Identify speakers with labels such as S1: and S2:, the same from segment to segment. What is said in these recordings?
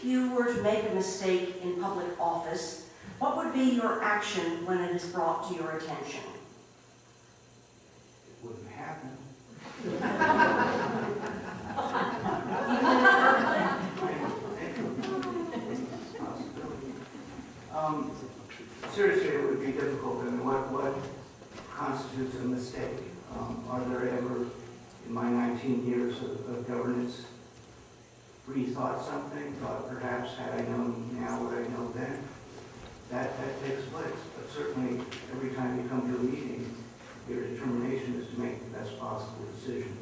S1: you were to make a mistake in public office, what would be your action when it is brought to your attention?
S2: It wouldn't happen. Seriously, it would be difficult. I mean, what constitutes a mistake? Are there ever, in my 19 years of governance, rethought something, thought perhaps had I known now what I know then? That takes place. But certainly, every time you come to a meeting, your determination is to make the best possible decision.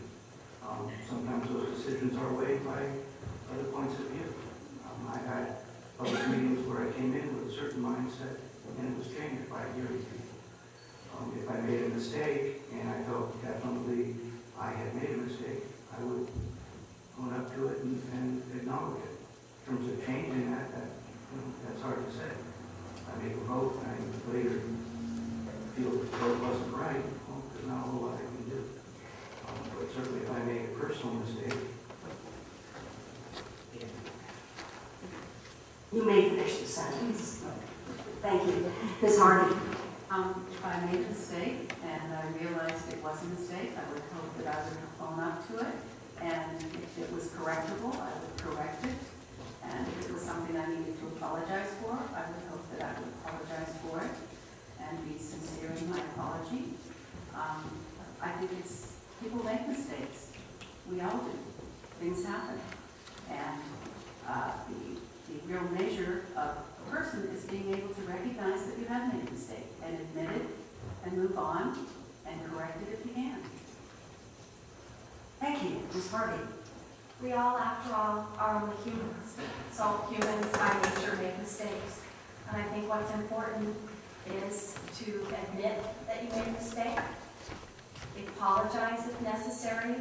S2: Sometimes those decisions are weighed by other points of view. I've had public meetings where I came in with a certain mindset, and it was changed by hearing people. If I made a mistake, and I felt definitely I had made a mistake, I would own up to it and acknowledge it. In terms of changing that, that's hard to say. I make a vote, and I later feel the vote wasn't right, well, there's not a whole lot I can do. But certainly if I make a personal mistake,
S1: You may finish the sentence. Thank you. Ms. Harvey.
S3: If I made a mistake and I realized it was a mistake, I would hope that I would own up to it. And if it was correctable, I would correct it. And if it was something I needed to apologize for, I would hope that I would apologize for it and be sincere in my apology. I think people make mistakes. We all do. Things happen. And the real measure of a person is being able to recognize that you have made a mistake and admit it and move on and correct it if you can.
S1: Thank you. Ms. Harvey.
S4: We all, after all, are only humans. So humans by nature make mistakes. And I think what's important is to admit that you made a mistake, apologize if necessary,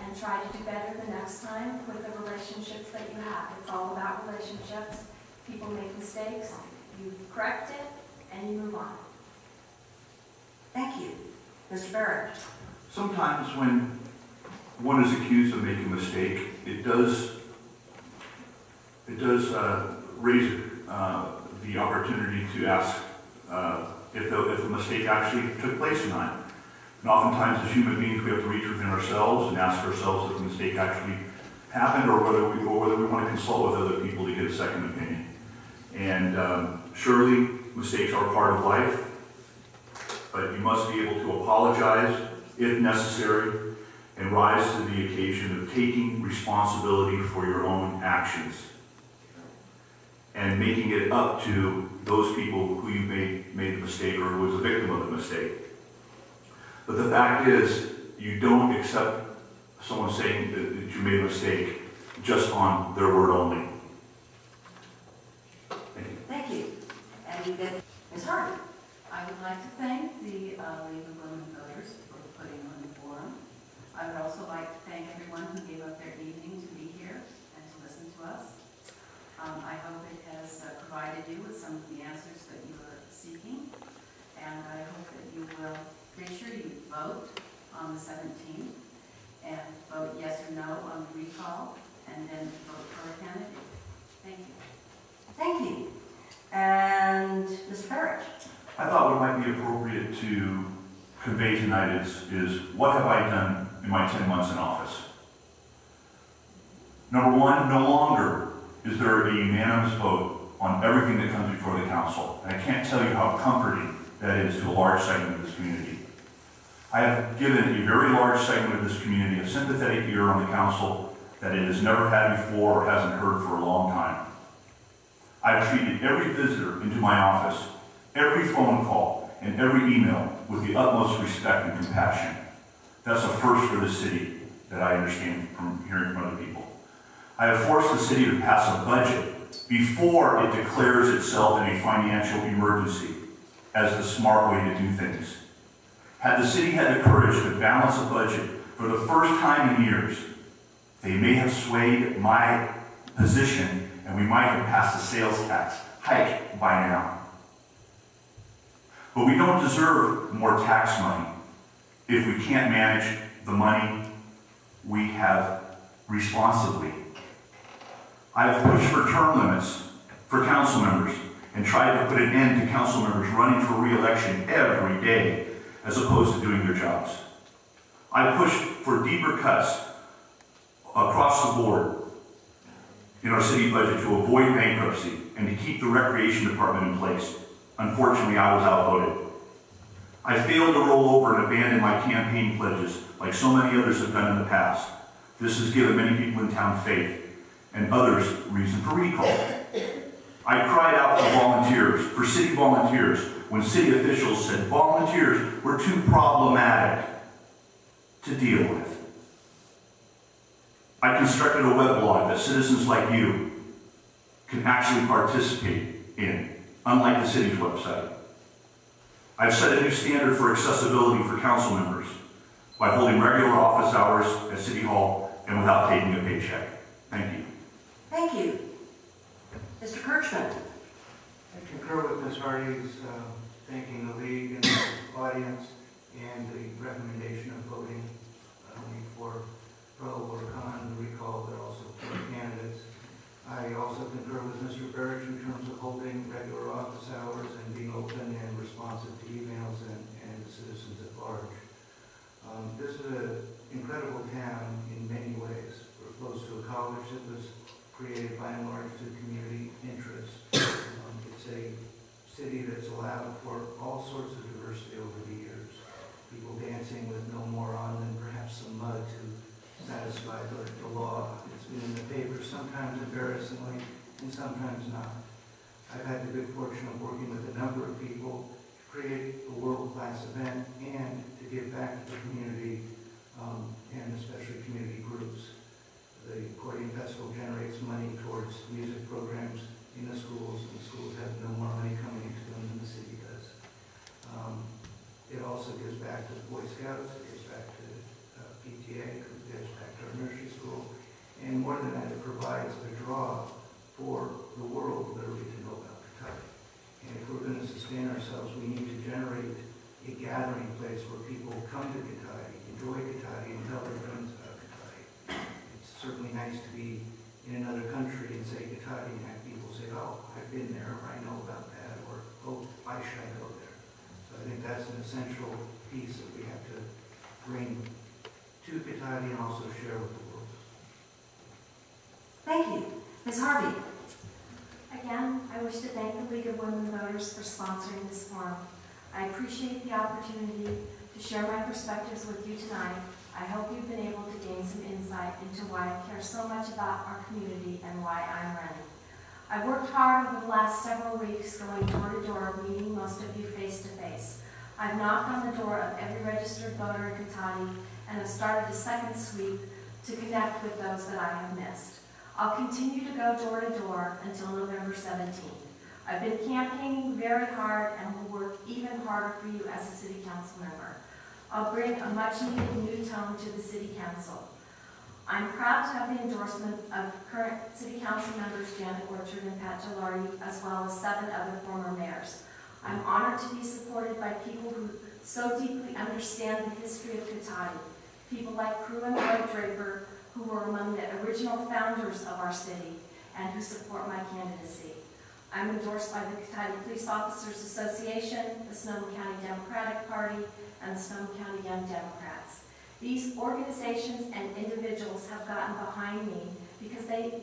S4: and try to do better the next time with the relationships that you have. It's all about relationships. People make mistakes, you correct it, and you move on.
S1: Thank you. Mr. Barich.
S5: Sometimes when one is accused of making a mistake, it does raise the opportunity to ask if the mistake actually took place or not. And oftentimes as human beings we have to reach within ourselves and ask ourselves if the mistake actually happened or whether we want to consult with other people to get a second opinion. And surely mistakes are part of life, but you must be able to apologize if necessary and rise to the occasion of taking responsibility for your own actions and making it up to those people who you made the mistake or who was a victim of the mistake. But the fact is, you don't accept someone saying that you made a mistake just on their word only. Thank you.
S1: Thank you. And you get Ms. Harvey.
S3: I would like to thank the League of Women Voters for putting on the forum. I would also like to thank everyone who gave up their evening to be here and to listen to us. I hope it has provided you with some of the answers that you are seeking, and I hope that you will make sure you vote on the 17th and vote yes or no on the recall, and then vote for a candidate. Thank you.
S1: Thank you. And Mr. Barich.
S5: I thought what might be appropriate to convey tonight is what have I done in my 10 months in office? Number one, no longer is there a unanimous vote on everything that comes before the council. And I can't tell you how comforting that is to a large segment of this community. I have given a very large segment of this community a sympathetic ear on the council that it has never had before or hasn't heard for a long time. I've treated every visitor into my office, every phone call, and every email with the utmost respect and compassion. That's a first for the city that I understand from hearing from other people. I have forced the city to pass a budget before it declares itself in a financial emergency as the smart way to do things. Had the city had the courage to balance a budget for the first time in years, they may have swayed my position and we might have passed a sales tax hike by now. But we don't deserve more tax money if we can't manage the money we have responsibly. I have pushed for term limits for council members and tried to put an end to council members running for re-election every day as opposed to doing their jobs. I pushed for deeper cuts across the board in our city budget to avoid bankruptcy and to keep the recreation department in place. Unfortunately, I was outvoted. I failed to roll over and abandon my campaign pledges like so many others have done in the past. This has given many people in town faith and others reason for recall. I cried out for volunteers, for city volunteers, when city officials said volunteers were too problematic to deal with. I constructed a weblog that citizens like you can actually participate in, unlike the city's website. I've set a new standard for accessibility for council members by holding regular office hours at City Hall and without taking a paycheck. Thank you.
S1: Thank you. Mr. Kirchmann.
S2: I concur with Ms. Hardy's thanking the league and the audience and the recommendation of voting not only for pro or con the recall, but also for candidates. I also concur with Mr. Barich in terms of holding regular office hours and being open and responsive to emails and the citizens at large. This is an incredible town in many ways. We're close to a college that was created by and large through community interest. It's a city that's allowed for all sorts of diversity over the years. People dancing with no more on than perhaps some mud to satisfy the law. It's been in the paper, sometimes embarrassingly and sometimes not. I've had the good fortune of working with a number of people to create a world-class event and to give back to the community and especially community groups. The Accordion Festival generates money towards music programs in the schools, and the schools have no more money coming into them than the city does. It also gives back to the Boy Scouts, it gives back to PTA, it gives back to our nursery school, and more than that, it provides a draw for the world literally to know about Cotati. And if we're going to sustain ourselves, we need to generate a gathering place where people come to Cotati, enjoy Cotati, and tell their friends about Cotati. It's certainly nice to be in another country and say Cotati and have people say, oh, I've been there, or I know about that, or oh, why should I go there? So I think that's an essential piece that we have to bring to Cotati and also share with the world.
S1: Thank you. Ms. Harvey.
S4: Again, I wish to thank the League of Women Voters for sponsoring this forum. I appreciate the opportunity to share my perspectives with you tonight. I hope you've been able to gain some insight into why I care so much about our community and why I'm running. I've worked hard over the last several weeks going door to door, meeting most of you face to face. I've knocked on the door of every registered voter in Cotati and have started a second sweep to connect with those that I have missed. I'll continue to go door to door until November 17th. I've been campaigning very hard and will work even harder for you as a city council member. I'll bring a much needed new tone to the city council. I'm proud to have the endorsement of current city council members Janet Orchard and Pat Gilardi, as well as 7 other former mayors. I'm honored to be supported by people who so deeply understand the history of Cotati. People like Crew and Lloyd Draper, who were among the original founders of our city and who support my candidacy. I'm endorsed by the Cotati Police Officers Association, the Sonoma County Democratic Party, and the Sonoma County Young Democrats. These organizations and individuals have gotten behind me because they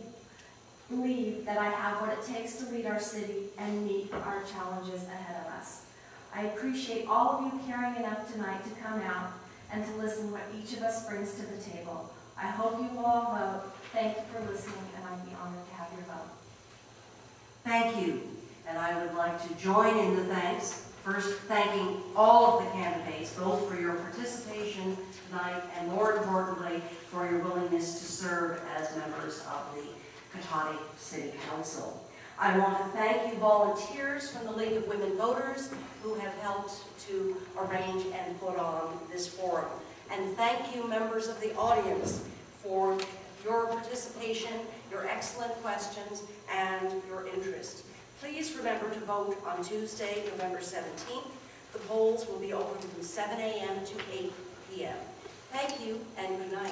S4: believe that I have what it takes to lead our city and meet our challenges ahead of us. I appreciate all of you caring enough tonight to come out and to listen what each of us brings to the table. I hope you will all vote. Thank you for listening, and I'd be honored to have your vote.
S1: Thank you. And I would like to join in the thanks. First, thanking all of the candidates, both for your participation tonight and more importantly, for your willingness to serve as members of the Cotati City Council. I want to thank you volunteers from the League of Women Voters who have helped to arrange and put on this forum. And thank you, members of the audience, for your participation, your excellent questions, and your interest. Please remember to vote on Tuesday, November 17th. The polls will be open from 7 a.m. to 8 p.m. Thank you and good night.